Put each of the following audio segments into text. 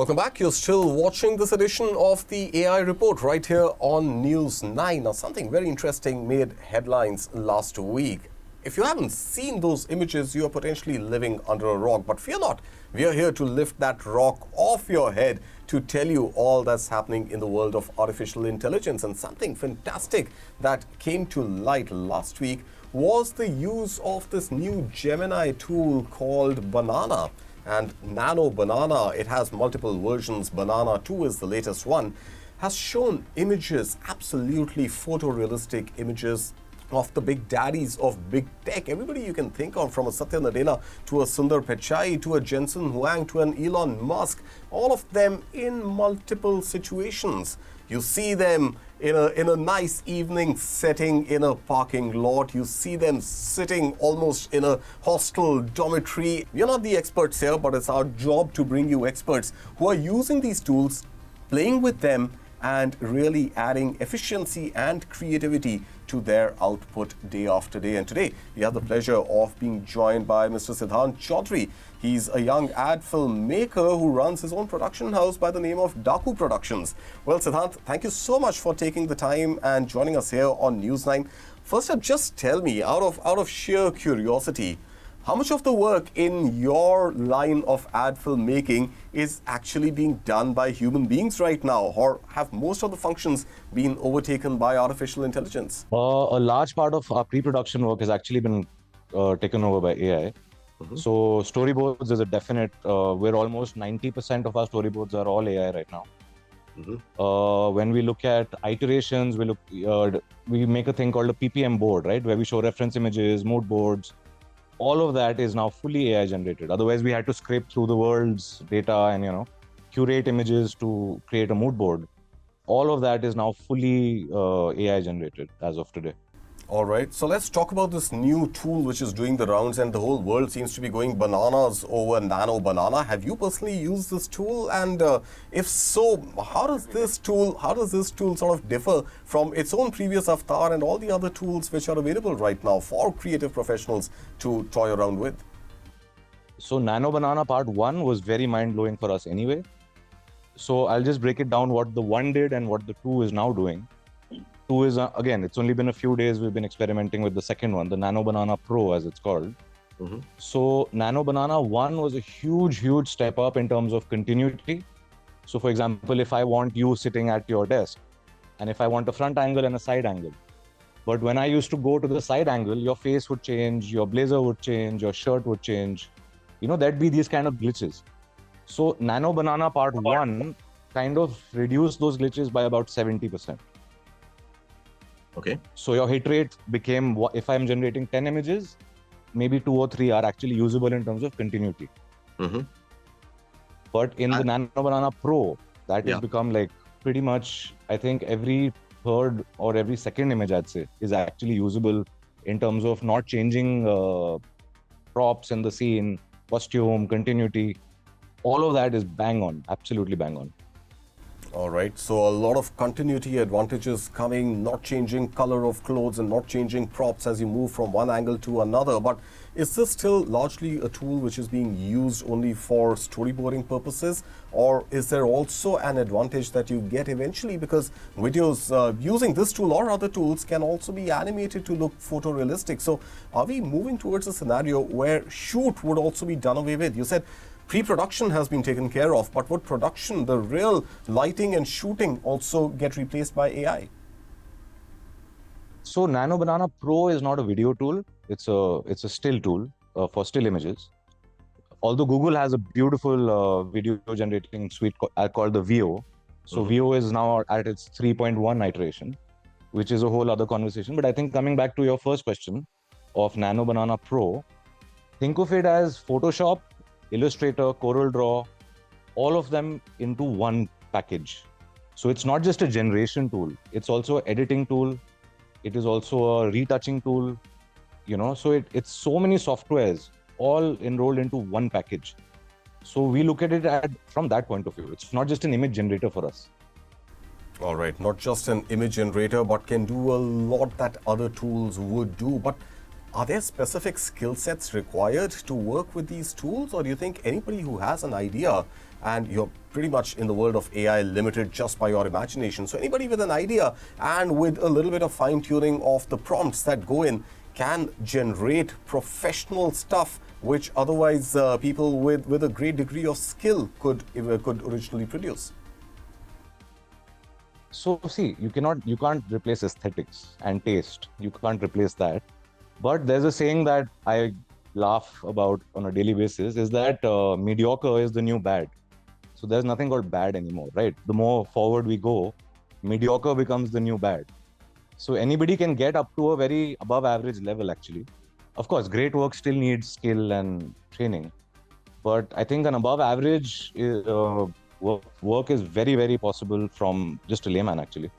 Welcome back. You're still watching this edition of the AI Report right here on News 9. Now, something very interesting made headlines last week. If you haven't seen those images, you are potentially living under a rock. But fear not, we are here to lift that rock off your head to tell you all that's happening in the world of artificial intelligence. And something fantastic that came to light last week was the use of this new Gemini tool called Banana. And Nano Banana, it has multiple versions. Banana 2 is the latest one, has shown images, absolutely photorealistic images of the big daddies of big tech. Everybody you can think of, from a Satya Nadella to a Sundar Pichai to a Jensen Huang to an Elon Musk, all of them in multiple situations. You see them in a nice evening setting in a parking lot. You see them sitting almost in a hostel dormitory. We're not the experts here, but it's our job to bring you experts who are using these tools, playing with them, and really adding efficiency and creativity to their output day after day. And today, we have the pleasure of being joined by Mr. Sidhant Chowdhry. He's a young ad filmmaker who runs his own production house by the name of Daku Productions. Well, Sidhant, thank you so much for taking the time and joining us here on News 9. First up, just tell me, out of sheer curiosity, how much of the work in your line of ad filmmaking is actually being done by human beings right now, or have most of the functions been overtaken by artificial intelligence? A large part of our pre-production work has actually been taken over by AI. So storyboards is a definite, we're almost 90% of our storyboards are all AI right now. When we look at iterations, we make a thing called a PPM board, right? Where we show reference images, mood boards. All of that is now fully AI generated. Otherwise, we had to scrape through the world's data and, curate images to create a mood board. All of that is now fully AI generated as of today. All right, so let's talk about this new tool which is doing the rounds, and the whole world seems to be going bananas over Nano Banana. Have you personally used this tool? And if so, how does this tool sort of differ from its own previous avatar and all the other tools which are available right now for creative professionals to toy around with? So Nano Banana part 1 was very mind-blowing for us anyway. So I'll just break it down what the 1 did and what the 2 is now doing. 2 is, again, it's only been a few days we've been experimenting with the second one, the Nano Banana Pro as it's called. So Nano Banana 1 was a huge step up in terms of continuity. So for example, if I want you sitting at your desk, and if I want a front angle and a side angle, but when I used to go to the side angle, your face would change, your blazer would change, your shirt would change. There'd be these kind of glitches. So Nano Banana part 1 kind of reduced those glitches by about 70%. Okay. So your hit rate became, if I'm generating 10 images, maybe 2 or 3 are actually usable in terms of continuity. But in the Nano Banana Pro, that has become like pretty much, I think every third or every second image, I'd say, is actually usable in terms of not changing props in the scene, costume, continuity. All of that is bang on, absolutely bang on. All right, so a lot of continuity advantages coming, not changing color of clothes and not changing props as you move from one angle to another. But is this still largely a tool which is being used only for storyboarding purposes? Or is there also an advantage that you get eventually, because videos using this tool or other tools can also be animated to look photorealistic? So are we moving towards a scenario where shoot would also be done away with? You said pre-production has been taken care of, but would production, the real lighting and shooting, also get replaced by AI? So Nano Banana Pro is not a video tool. It's a still tool for still images. Although Google has a beautiful video generating suite called the VO. So VO is now at its 3.1 iteration, which is a whole other conversation. But I think coming back to your first question of Nano Banana Pro, think of it as Photoshop, Illustrator, Corel Draw, all of them into one package. So it's not just a generation tool, it's also an editing tool. It is also a retouching tool, so it's so many softwares all enrolled into one package. So we look at it from that point of view. It's not just an image generator for us. All right, not just an image generator, but can do a lot that other tools would do. But Are there specific skill sets required to work with these tools, or do you think anybody who has an idea, and you're pretty much in the world of AI limited just by your imagination, so anybody with an idea and with a little bit of fine tuning of the prompts that go in can generate professional stuff which otherwise people with a great degree of skill could originally produce? So see, you can't replace aesthetics and taste. You can't replace that. But there's a saying that I laugh about on a daily basis, is that mediocre is the new bad. So there's nothing called bad anymore, right? The more forward we go, mediocre becomes the new bad. So anybody can get up to a very above average level, actually. Of course, great work still needs skill and training. But I think an above average work is very, very possible from just a layman, actually.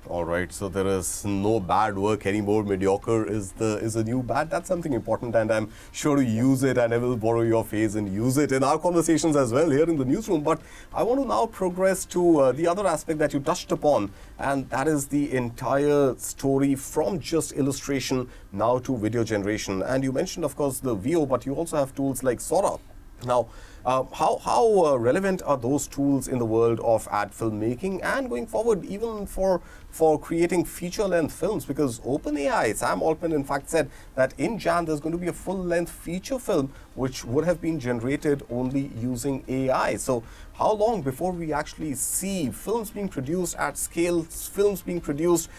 All right, so there is no bad work anymore. Mediocre is the new bad. That's something important, and I'm sure to use it, and I will borrow your phrase and use it in our conversations as well here in the newsroom. But I want to now progress to the other aspect that you touched upon, and that is the entire story from just illustration now to video generation. And you mentioned, of course, the VO, but you also have tools like Sora. Now, how relevant are those tools in the world of ad filmmaking and going forward, even for creating feature-length films? Because OpenAI, Sam Altman, in fact, said that in Jan there's going to be a full-length feature film which would have been generated only using AI. So, how long before we actually see films being produced at scale, films being produced,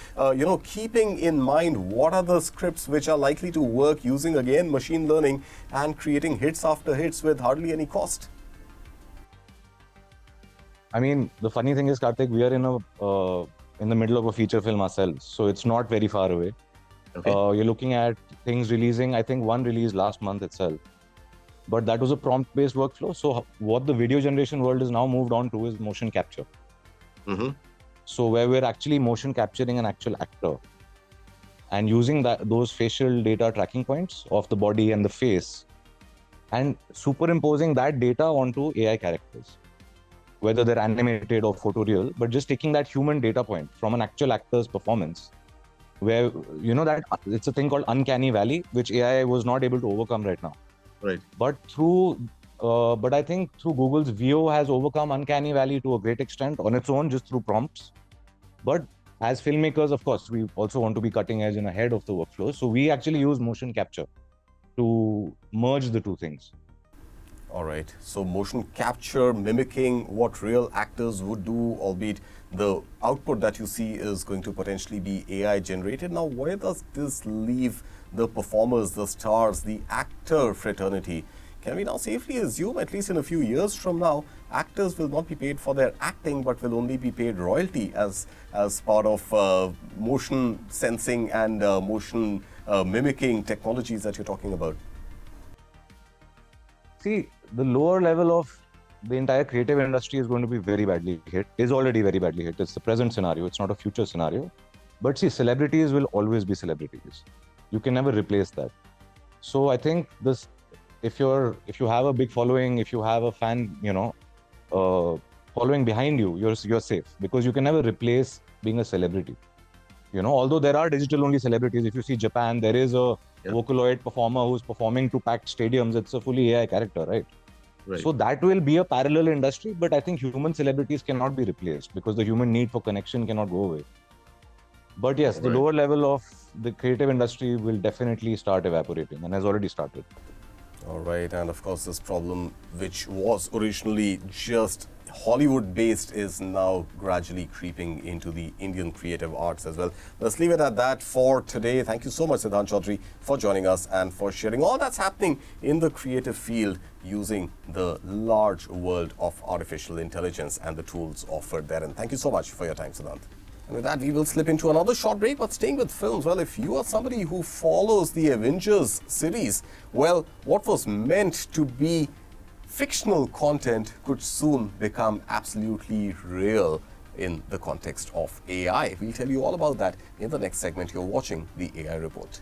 keeping in mind what are the scripts which are likely to work using, again, machine learning and creating hits after hits with hardly any cost? I mean, the funny thing is, Kartik, we are in the middle of a feature film ourselves, so it's not very far away. Okay. You're looking at things releasing, I think one released last month itself. But that was a prompt-based workflow. So what the video generation world is now moved on to is motion capture. Mm-hmm. So where we're actually motion capturing an actual actor and using those facial data tracking points of the body and the face and superimposing that data onto AI characters, whether they're animated or photoreal, but just taking that human data point from an actual actor's performance, where, that it's a thing called uncanny valley, which AI was not able to overcome right now. Right. But I think through Google's VO has overcome uncanny valley to a great extent on its own, just through prompts. But as filmmakers, of course, we also want to be cutting edge and ahead of the workflow. So we actually use motion capture to merge the two things. All right. So motion capture, mimicking what real actors would do, albeit the output that you see is going to potentially be AI generated. Now, where does this leave the performers, the stars, the actor fraternity? Can we now safely assume, at least in a few years from now, actors will not be paid for their acting, but will only be paid royalty as part of motion sensing and motion mimicking technologies that you're talking about? See, the lower level of the entire creative industry is going to be very badly hit, is already very badly hit. It's the present scenario, it's not a future scenario. But see, celebrities will always be celebrities. You can never replace that. So I think this, if you have a big following, if you have a fan, following behind you, you're safe, because you can never replace being a celebrity. Although there are digital-only celebrities. If you see Japan, there is a Vocaloid performer who's performing to packed stadiums. It's a fully AI character, right? So that will be a parallel industry, but I think human celebrities cannot be replaced because the human need for connection cannot go away. But yes, the lower level of the creative industry will definitely start evaporating and has already started. All right, and of course this problem, which was originally just Hollywood-based, is now gradually creeping into the Indian creative arts as well. Let's leave it at that for today. Thank you so much, Sidhant Chowdhry, for joining us and for sharing all that's happening in the creative field using the large world of artificial intelligence and the tools offered there. And thank you so much for your time, Sidhant. And with that, we will slip into another short break, but staying with films, well, if you are somebody who follows the Avengers series, well, what was meant to be fictional content could soon become absolutely real in the context of AI. We'll tell you all about that in the next segment. You're watching the AI Report.